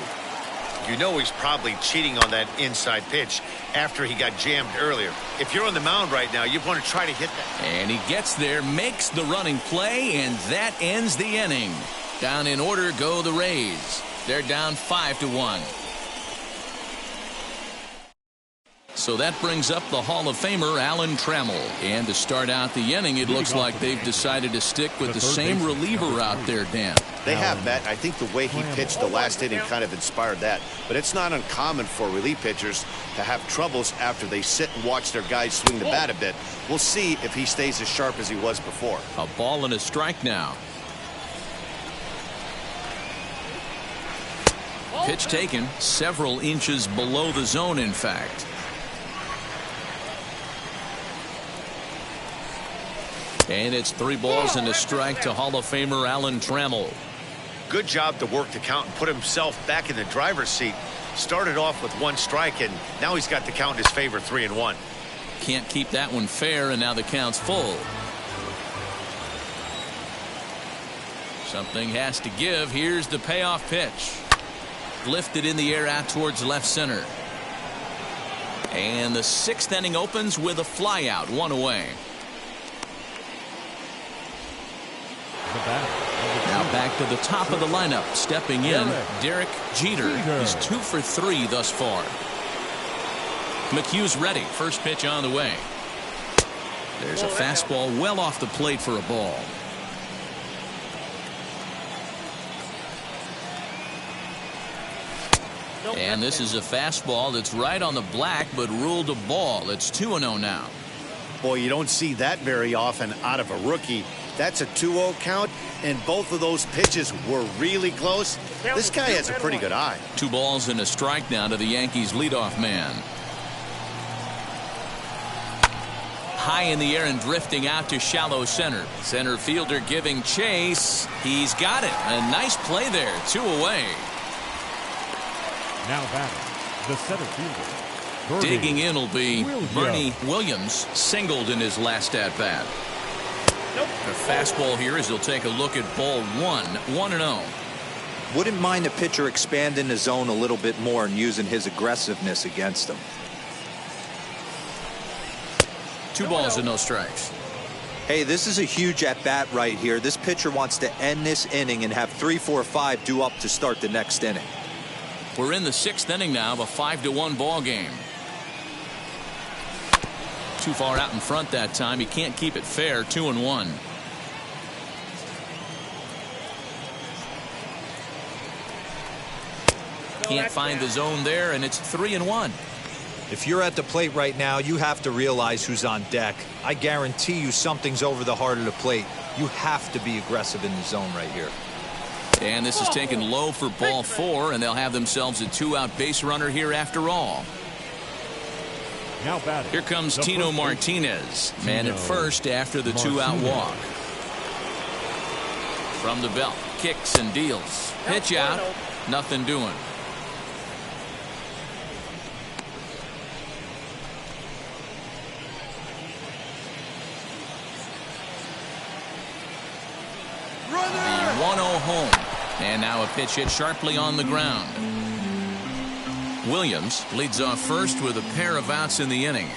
You know he's probably cheating on that inside pitch after he got jammed earlier. If you're on the mound right now, you want to try to hit that. And he gets there, makes the running play, and that ends the inning. Down in order go the Rays. They're down 5-1. So that brings up the Hall of Famer Alan Trammell. And to start out the inning, it looks like they've decided to stick with the same reliever out there, Dan. They have, Matt. I think the way he pitched the last inning kind of inspired that. But it's not uncommon for relief pitchers to have troubles after they sit and watch their guys swing the bat a bit. We'll see if he stays as sharp as he was before. A ball and a strike now. Pitch taken several inches below the zone, in fact. And it's 3 balls and a strike to Hall of Famer Alan Trammell. Good job to work the count and put himself back in the driver's seat. Started off with 1 strike, and now he's got the count in his favor, 3-1. Can't keep that one fair, and now the count's full. Something has to give. Here's the payoff pitch. Lifted in the air out towards left center. And the 6th inning opens with a flyout, 1 away. Now back to the top of the lineup. Stepping in, Derek Jeter. He's 2 for 3 thus far. McHugh's ready. First pitch on the way. There's a fastball well off the plate for a ball. And this is a fastball that's right on the black, but ruled a ball. It's 2-0 now. Boy, you don't see that very often out of a rookie. That's a 2-0 count, and both of those pitches were really close. This guy has a pretty good eye. 2 balls and a strike now to the Yankees leadoff man. High in the air and drifting out to shallow center. Center fielder giving chase. He's got it. A nice play there. 2 away. Now batting, the center fielder. Digging in will be Bernie Williams. Singled in his last at-bat. A fastball here as he'll take a look at ball 1. 1-0. Wouldn't mind a pitcher expanding the zone a little bit more and using his aggressiveness against him. 2 balls and no strikes. Hey, this is a huge at-bat right here. This pitcher wants to end this inning and have 3, 4, 5 due up to start the next inning. We're in the 6th inning now of a 5-1 ball game. Too far out in front that time. He can't keep it fair. 2-1. Can't find the zone there, and it's 3-1. If you're at the plate right now, you have to realize who's on deck. I guarantee you something's over the heart of the plate. You have to be aggressive in the zone right here. And this is taken low for ball 4, and they'll have themselves a 2-out base runner here after all. Now batting. Here comes Tino Martinez, man at first after the 2-out walk. From the belt, kicks and deals. Pitch out, nothing doing. The 1-0 home. And now a pitch hit sharply on the ground. Williams leads off first with a pair of outs in the inning.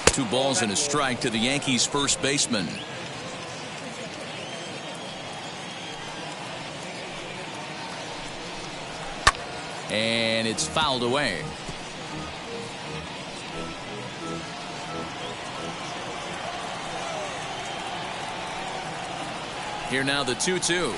2 balls and a strike to the Yankees first baseman. And it's fouled away. Here now the 2-2.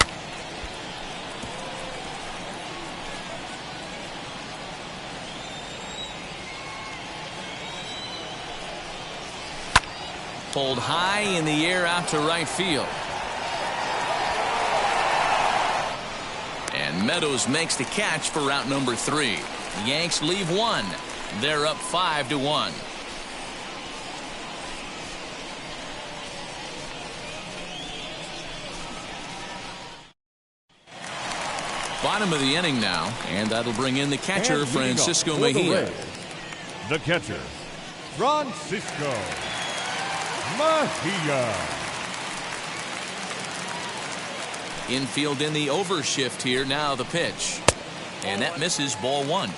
Pulled high in the air out to right field. And Meadows makes the catch for out number 3. The Yanks leave 1. They're up 5-1. Bottom of the inning now, and that'll bring in the catcher, Francisco Mejia. The catcher, Francisco Mejia. Infield in the overshift here. Now the pitch, and that misses. Ball 1.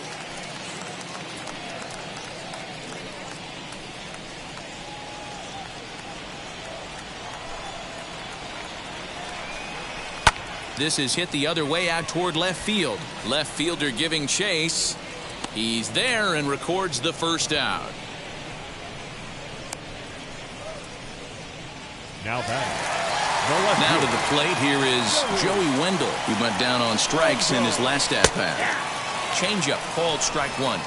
This is hit the other way out toward left field. Left fielder giving chase. He's there and records the first out. Now back. Now to the plate, here is Joey Wendell, who went down on strikes in his last at-bat. Changeup called strike 1.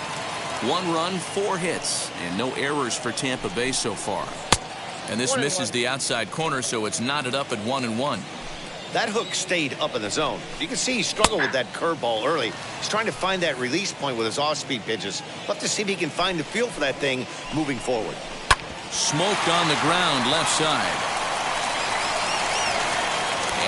1 run, 4 hits, and no errors for Tampa Bay so far. And this misses the outside corner, so it's knotted up at 1-1. That hook stayed up in the zone. You can see he struggled with that curveball early. He's trying to find that release point with his off-speed pitches. We'll have to see if he can find the feel for that thing moving forward. Smoked on the ground left side.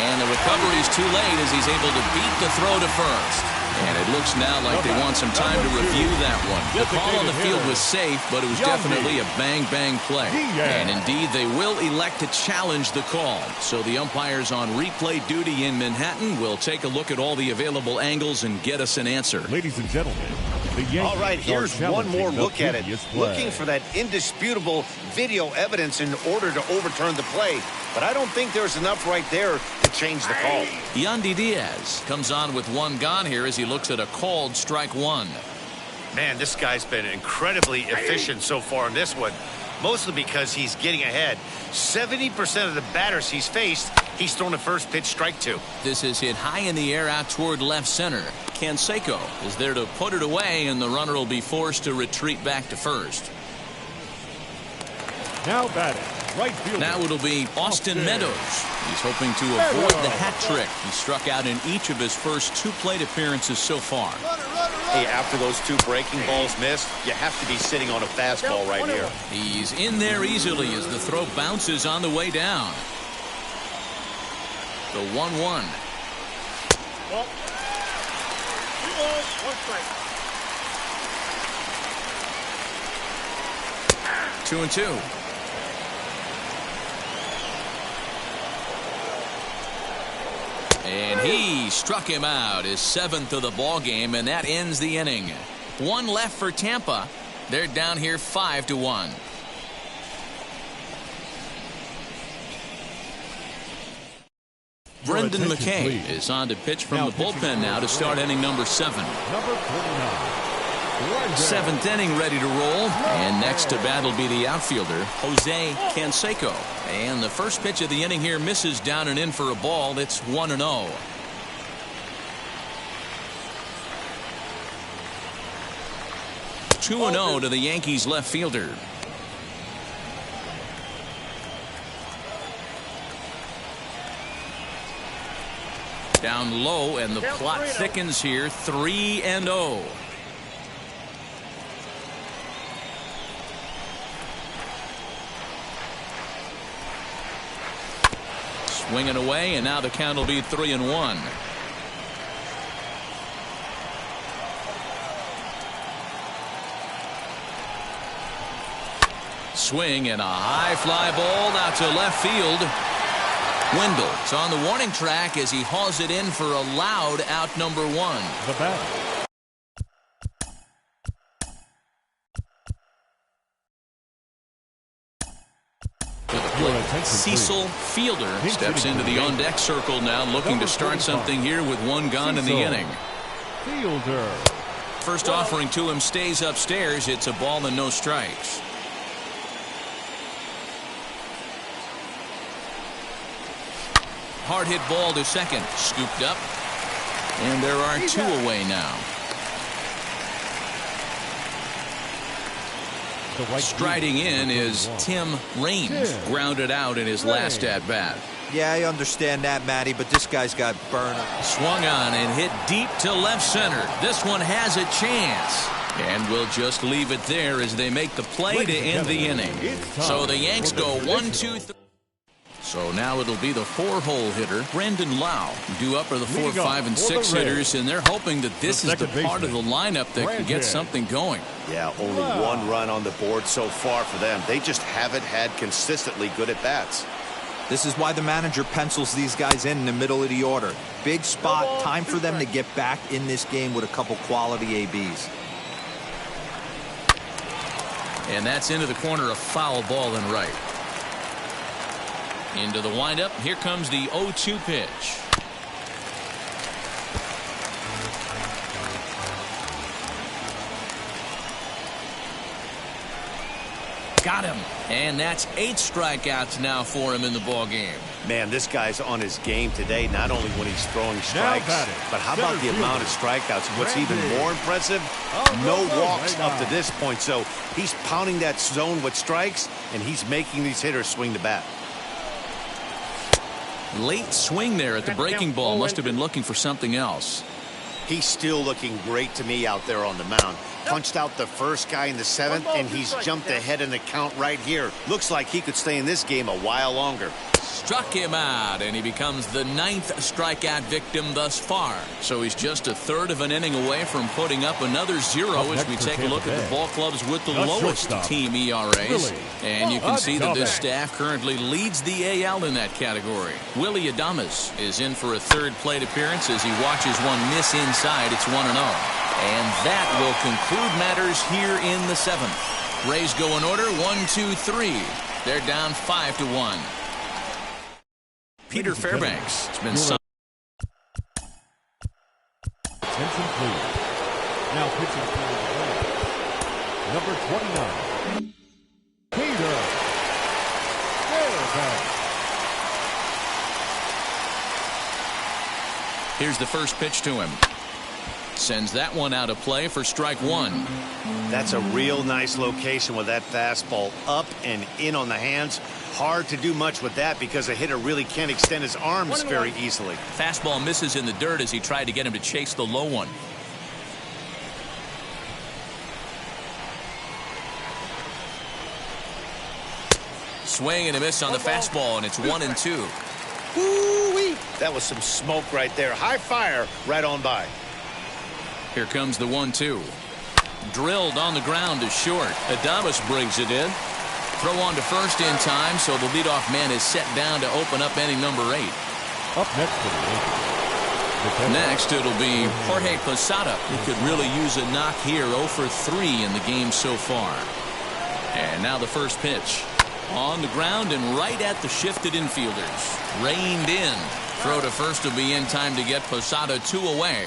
And the recovery is too late as he's able to beat the throw to first. And it looks now like they want some time to review that one. The call on the field was safe, but it was definitely a bang-bang play. And indeed, they will elect to challenge the call. So the umpires on replay duty in Manhattan will take a look at all the available angles and get us an answer. Ladies and gentlemen, the Yankees. All right, here's one more look at it. Looking for that indisputable video evidence in order to overturn the play. But I don't think there's enough right there to change the call. Yandy Diaz comes on with 1 gone here as he looks at a called strike 1. Man, this guy's been incredibly efficient so far in this one. Mostly because he's getting ahead. 70% of the batters he's faced, he's thrown a first pitch strike 2. This is hit high in the air out toward left center. Canseco is there to put it away, and the runner will be forced to retreat back to first. Now batting. Right fielder. Now it'll be Austin Meadows. He's hoping to avoid the hat trick. He struck out in each of his first 2 plate appearances so far. Hey, after those 2 breaking balls missed, you have to be sitting on a fastball right here. He's in there easily as the throw bounces on the way down. The 1-1. 2-2. And he struck him out, his 7th of the ball game, and that ends the inning. 1 left for Tampa. They're down here 5-1. Brendan McKay is on to pitch from the bullpen now to start inning number 7. Number 49. Seventh inning ready to roll. And next to bat will be the outfielder, Jose Canseco. And the first pitch of the inning here misses down and in for a ball. It's 1-0. Two 2-0 to the Yankees left fielder. Down low, and the plot thickens here. 3-0. Swinging away, and now the count will be 3-1. Swing and a high fly ball out to left field. Wendell's on the warning track as he hauls it in for a loud out number 1. The batter. Cecil Fielder steps into the on-deck circle now, looking to start something here with one gone in the inning. Fielder. First offering to him stays upstairs. It's a ball and no strikes. Hard hit ball to second. Scooped up. And there are 2 away now. Striding in is Tim Raines. Grounded out in his last at-bat. Yeah, I understand that, Matty, but this guy's got burned. Swung on and hit deep to left center. This one has a chance. And we'll just leave it there as they make the play to end the inning. So the Yanks go 1-2-3. So now it'll be the 4-hole hitter, Brandon Lau. Due up are the 4, 5, and 6 hitters, and they're hoping that this is the part of the lineup that can get something going. Yeah, only 1 run on the board so far for them. They just haven't had consistently good at-bats. This is why the manager pencils these guys in the middle of the order. Big spot, time for them to get back in this game with a couple quality ABs. And that's into the corner, a foul ball and right. Into the windup. Here comes the 0-2 pitch. Got him. And that's 8 strikeouts now for him in the ball game. Man, this guy's on his game today, not only when he's throwing strikes, but how about the amount of strikeouts? What's even more impressive, no walks up to this point. So he's pounding that zone with strikes, and he's making these hitters swing the bat. Late swing there at the breaking ball. Must have been looking for something else. He's still looking great to me out there on the mound. Punched out the first guy in the 7th, and he's jumped ahead in the count right here. Looks like he could stay in this game a while longer. Struck him out, and he becomes the 9th strikeout victim thus far. So he's just a third of an inning away from putting up another 0 as we take a look at the ball clubs with the lowest team ERAs. And you can see that this staff currently leads the AL in that category. Willie Adames is in for a 3rd plate appearance as he watches one miss inside. It's 1-0. And that will conclude matters here in the 7th. Rays go in order 1, 2, 3. They're down 5-1. Peter Fairbanks has been signed. Attention, please. Now pitching for the Rays, number 29, Peter Fairbanks. Here's the first pitch to him. Sends that one out of play for strike 1. That's a real nice location with that fastball up and in on the hands. Hard to do much with that because a hitter really can't extend his arms very easily. Fastball misses in the dirt as he tried to get him to chase the low one. Swing and a miss on the fastball, and it's 1-2. Woo-wee. That was some smoke right there. High fire right on by. Here comes the 1-2. Drilled on the ground to short. Adames brings it in. Throw on to first in time, so the leadoff man is set down to open up inning number 8. Up next for the Yankees. Next, it'll be Jorge Posada. He could really use a knock here. 0 for 3 in the game so far. And now the first pitch. On the ground and right at the shifted infielders. Reined in. Throw to first will be in time to get Posada 2 away.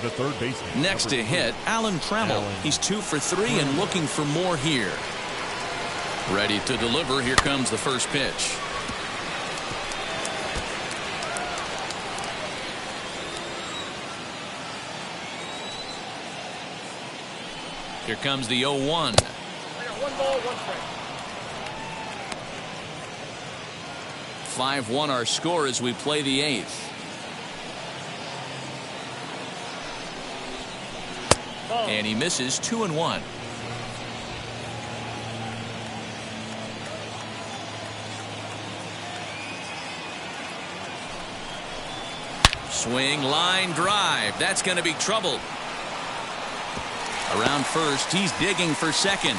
the third baseman. Next to hit, Alan Trammell. He's 2 for 3 and looking for more here. Ready to deliver. Here comes the first pitch. Here comes the 0-1. I got 1 ball, 1 strike. 5-1 our score as we play the 8th. And he misses 2-1. Swing, line drive. That's going to be trouble. Around first, he's digging for second.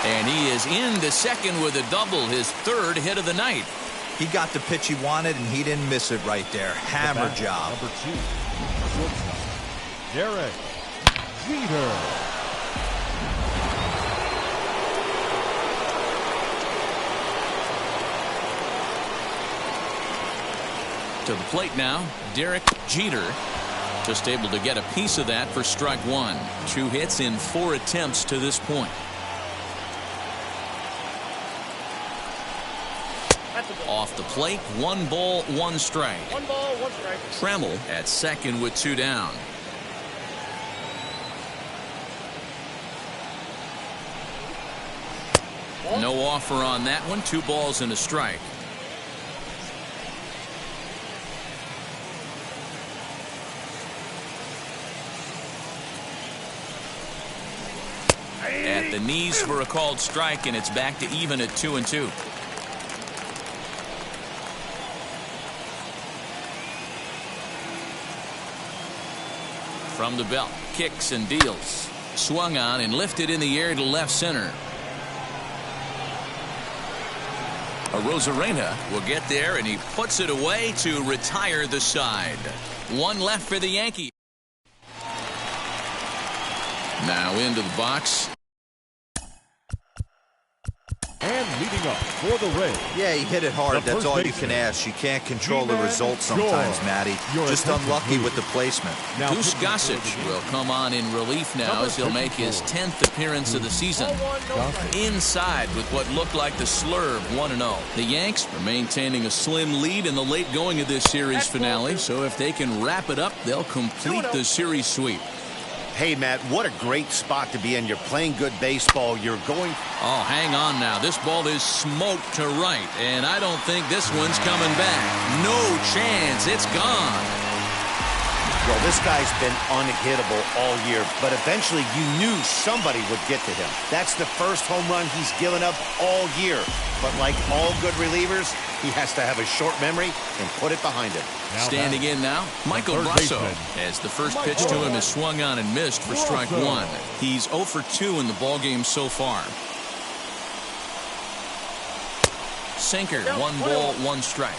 And he is into second with a double, his 3rd hit of the night. He got the pitch he wanted, and he didn't miss it right there. Hammer job. Number 2, shortstop, Derek Jeter. To the plate now, Derek Jeter. Just able to get a piece of that for strike 1. 2 hits in 4 attempts to this point. Off the plate, 1 ball, 1 strike. 1 ball, 1 strike. Trammell at second with 2 down. No offer on that one. 2 balls and a strike. At the knees for a called strike, and it's back to even at 2-2. From the belt, kicks and deals. Swung on and lifted in the air to left center. Arozarena will get there, and he puts it away to retire the side. 1 left for the Yankees. Now into the box. And leading up for the Rays. Yeah, he hit it hard. That's all you can ask. You can't control the results sometimes, Matty. Just unlucky with the placement. Goose Gossage will come on in relief now as he'll make his 10th appearance of the season. Inside with what looked like the slurve, 1-0. The Yanks are maintaining a slim lead in the late going of this series finale, so if they can wrap it up, they'll complete the series sweep. Hey, Matt, what a great spot to be in. You're playing good baseball. You're going... Oh, hang on now. This ball is smoked to right, and I don't think this one's coming back. No chance. It's gone. Well, this guy's been unhittable all year, but eventually you knew somebody would get to him. That's the first home run he's given up all year. But like all good relievers, he has to have a short memory and put it behind him. Standing in now, Michael Brasso, as the first pitch to him is swung on and missed for strike 1. He's 0 for 2 in the ballgame so far. Sinker, 1 ball, 1 strike.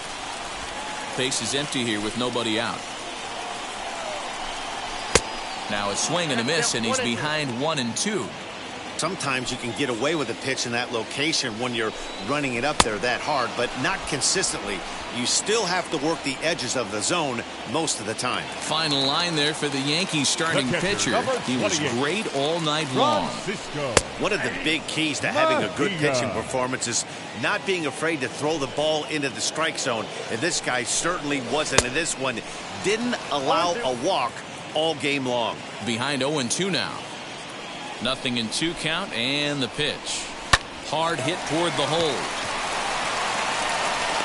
Base is empty here with nobody out. Now a swing and a miss, and he's behind 1-2. Sometimes you can get away with a pitch in that location when you're running it up there that hard, but not consistently. You still have to work the edges of the zone most of the time. Final line there for the Yankees starting pitcher. He was great all night long. One of the big keys to having a good pitching performance is not being afraid to throw the ball into the strike zone. And this guy certainly wasn't. And this one didn't allow a walk all game long. Behind 0-2 now. 0-2 count, and the pitch. Hard hit toward the hole.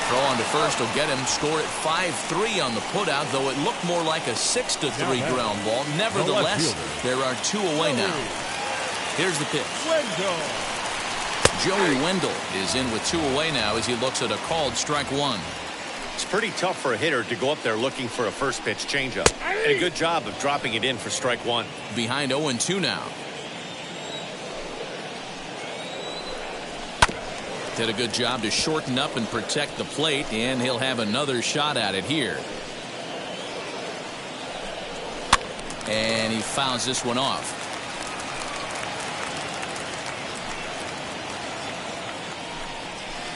Throw on to first will get him. Score at 5-3 on the putout, though it looked more like a 6-3 ground ball. Nevertheless, there are 2 away now. Here's the pitch. Joey Wendell is in with 2 away now as he looks at a called strike 1. It's pretty tough for a hitter to go up there looking for a first pitch changeup. And a good job of dropping it in for strike 1. Behind 0-2 now. Did a good job to shorten up and protect the plate, and he'll have another shot at it here. And he fouls this one off.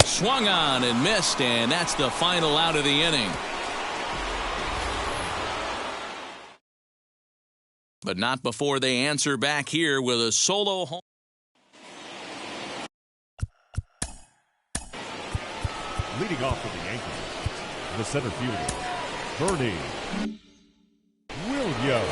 Swung on and missed, and that's the final out of the inning. But not before they answer back here with a solo home. Leading off for the Yankees, the center fielder, Bernie Williams.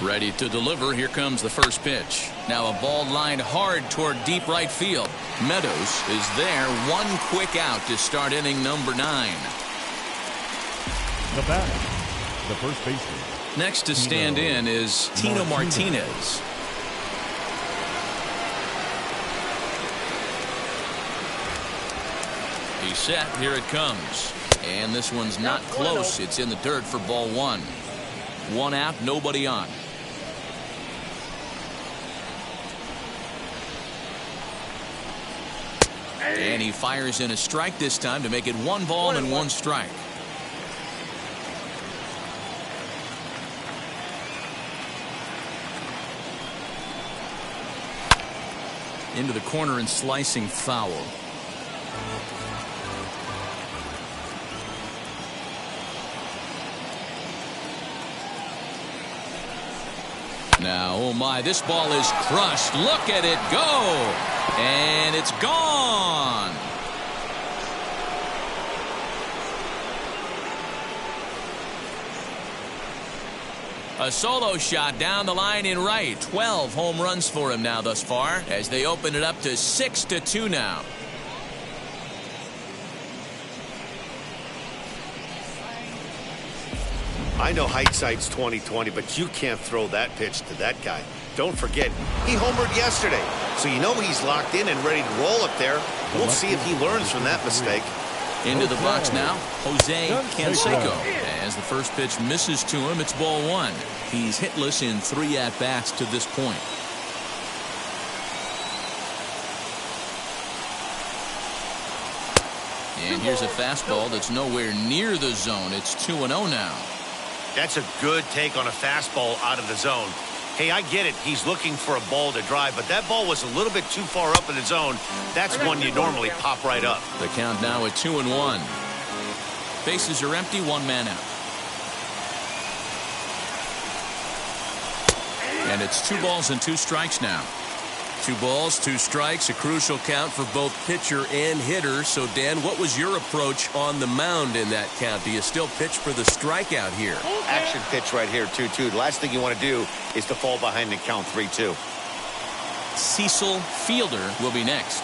Ready to deliver. Here comes the first pitch. Now a ball lined hard toward deep right field. Meadows is there. One quick out to start inning number 9. The batter, the first baseman. Next to stand in is Tino Martinez. He's set. Here it comes. And this one's not close. It's in the dirt for ball 1. 1 out, nobody on. And he fires in a strike this time to make it 1 ball and 1 strike. Into the corner and slicing foul. Now, oh my, this ball is crushed. Look at it go. And it's gone. A solo shot down the line in right. 12 home runs for him now thus far as they open it up to 6-2 now. I know hindsight's 20/20, but you can't throw that pitch to that guy. Don't forget, he homered yesterday, so you know he's locked in and ready to roll up there. We'll see if he learns from that mistake. Into the box now, Jose Canseco. As the first pitch misses to him, it's ball 1. He's hitless in 3 at-bats to this point. And here's a fastball that's nowhere near the zone. It's 2-0 now. That's a good take on a fastball out of the zone. Hey, I get it. He's looking for a ball to drive, but that ball was a little bit too far up in the zone. That's one you normally pop right up. The count now at 2-1. Bases are empty, 1 man out. And it's 2 balls and 2 strikes now. 2 balls, 2 strikes, a crucial count for both pitcher and hitter. So, Dan, what was your approach on the mound in that count? Do you still pitch for the strikeout here? Action pitch right here, 2-2. The last thing you want to do is to fall behind and count 3-2. Cecil Fielder will be next.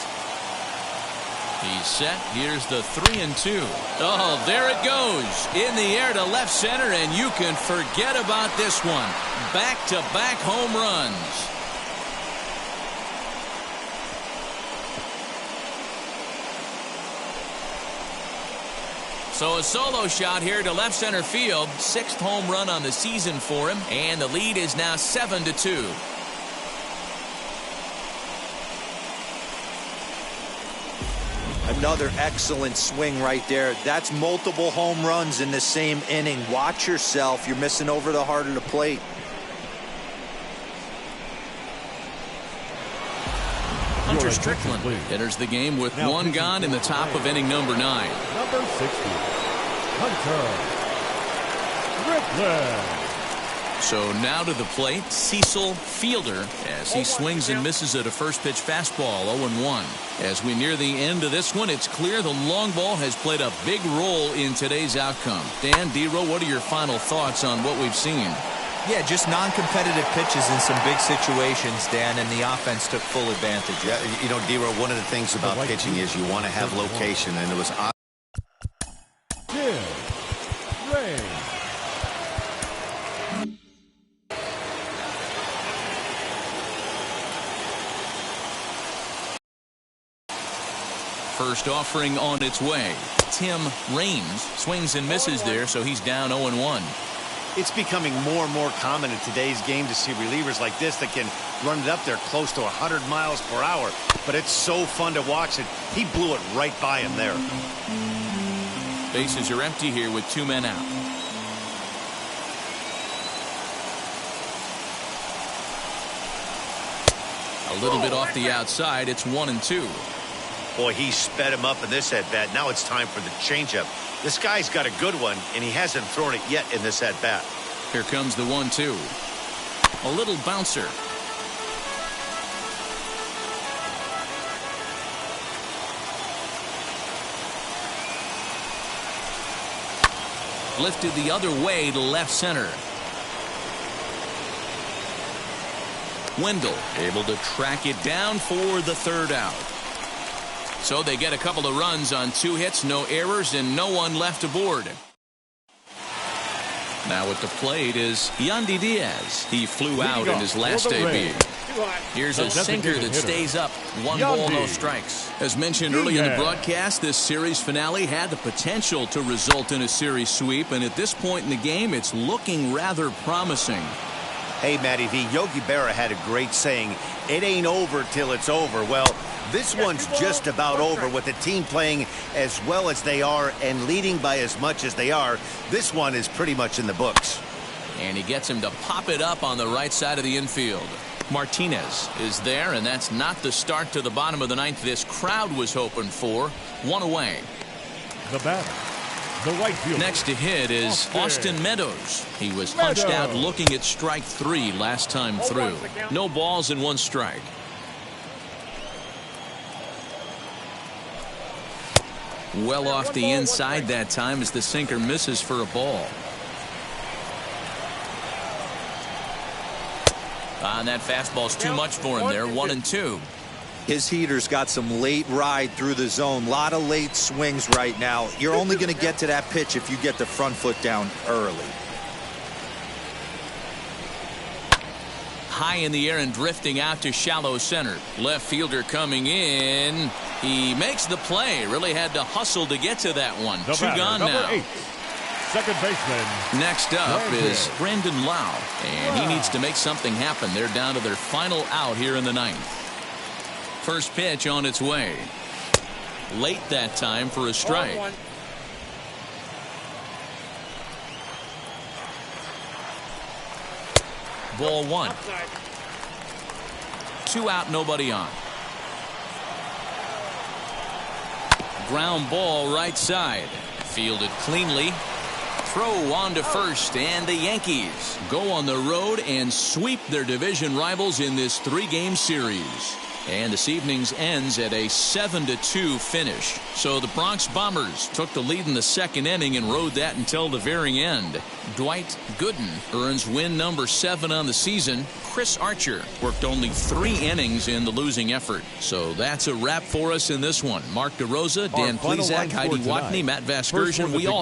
He's set. Here's the 3-2. Oh, there it goes. In the air to left center, and you can forget about this one. Back-to-back home runs. So a solo shot here to left center field. 6th home run on the season for him. And the lead is now 7-2. Another excellent swing right there. That's multiple home runs in the same inning. Watch yourself. You're missing over the heart of the plate. Hunter Strickland enters the game with 1 gone in the top of inning number 9. Number 60, Hunter Strickland. So now to the plate, Cecil Fielder as he swings and misses at a first pitch fastball, 0-1. As we near the end of this one, it's clear the long ball has played a big role in today's outcome. Dan, D-Row, what are your final thoughts on what we've seen? Yeah, just non-competitive pitches in some big situations, Dan, and the offense took full advantage. Yeah, you know, D-Row, one of the things about pitching is you want to have location, and it was First offering on its way. Tim Raines swings and misses there, so he's down 0-1. It's becoming more and more common in today's game to see relievers like this that can run it up there close to 100 miles per hour. But it's so fun to watch it. He blew it right by him there. Bases are empty here with 2 men out. A little bit off the outside. It's 1-2. Boy, he sped him up in this at-bat. Now it's time for the changeup. This guy's got a good one, and he hasn't thrown it yet in this at-bat. Here comes the 1-2. A little bouncer. Lifted the other way to left center. Wendell able to track it down for the third out. So they get a couple of runs on 2 hits, no errors, and no one left aboard. Now at the plate is Yandy Diaz. He flew out in his last debut. Here's a sinker that stays up. 1 ball, no strikes. As mentioned early in the broadcast, this series finale had the potential to result in a series sweep, and at this point in the game, it's looking rather promising. Hey, Matty V, Yogi Berra had a great saying, it ain't over till it's over. Well, this one's just about over with the team playing as well as they are and leading by as much as they are. This one is pretty much in the books. And he gets him to pop it up on the right side of the infield. Martinez is there, and that's not the start to the bottom of the 9th this crowd was hoping for. 1 away. The batter, the right fielder. Next to hit is Austin Meadows. He was punched out looking at strike 3 last time through. No balls and 1 strike. Well off the inside that time as the sinker misses for a ball. And that fastball's too much for him there. 1-2. His heater's got some late ride through the zone. A lot of late swings right now. You're only going to get to that pitch if you get the front foot down early. High in the air and drifting out to shallow center. Left fielder coming in. He makes the play. Really had to hustle to get to that one. The 2 batter, gone number now. 8, second baseman. Next up is Brandon Lau, and he needs to make something happen. They're down to their final out here in the 9th. First pitch on its way. Late that time for a strike. Ball 1. 2 out, nobody on. Ground ball right side. Fielded cleanly. Throw on to first, and the Yankees go on the road and sweep their division rivals in this 3-game series. And this evening's ends at a 7-2 finish. So the Bronx Bombers took the lead in the 2nd inning and rode that until the very end. Dwight Gooden earns win number 7 on the season. Chris Archer worked only 3 innings in the losing effort. So that's a wrap for us in this one. Mark DeRosa, Dan Plesac, Heidi Watney, Matt Vasgersian. We all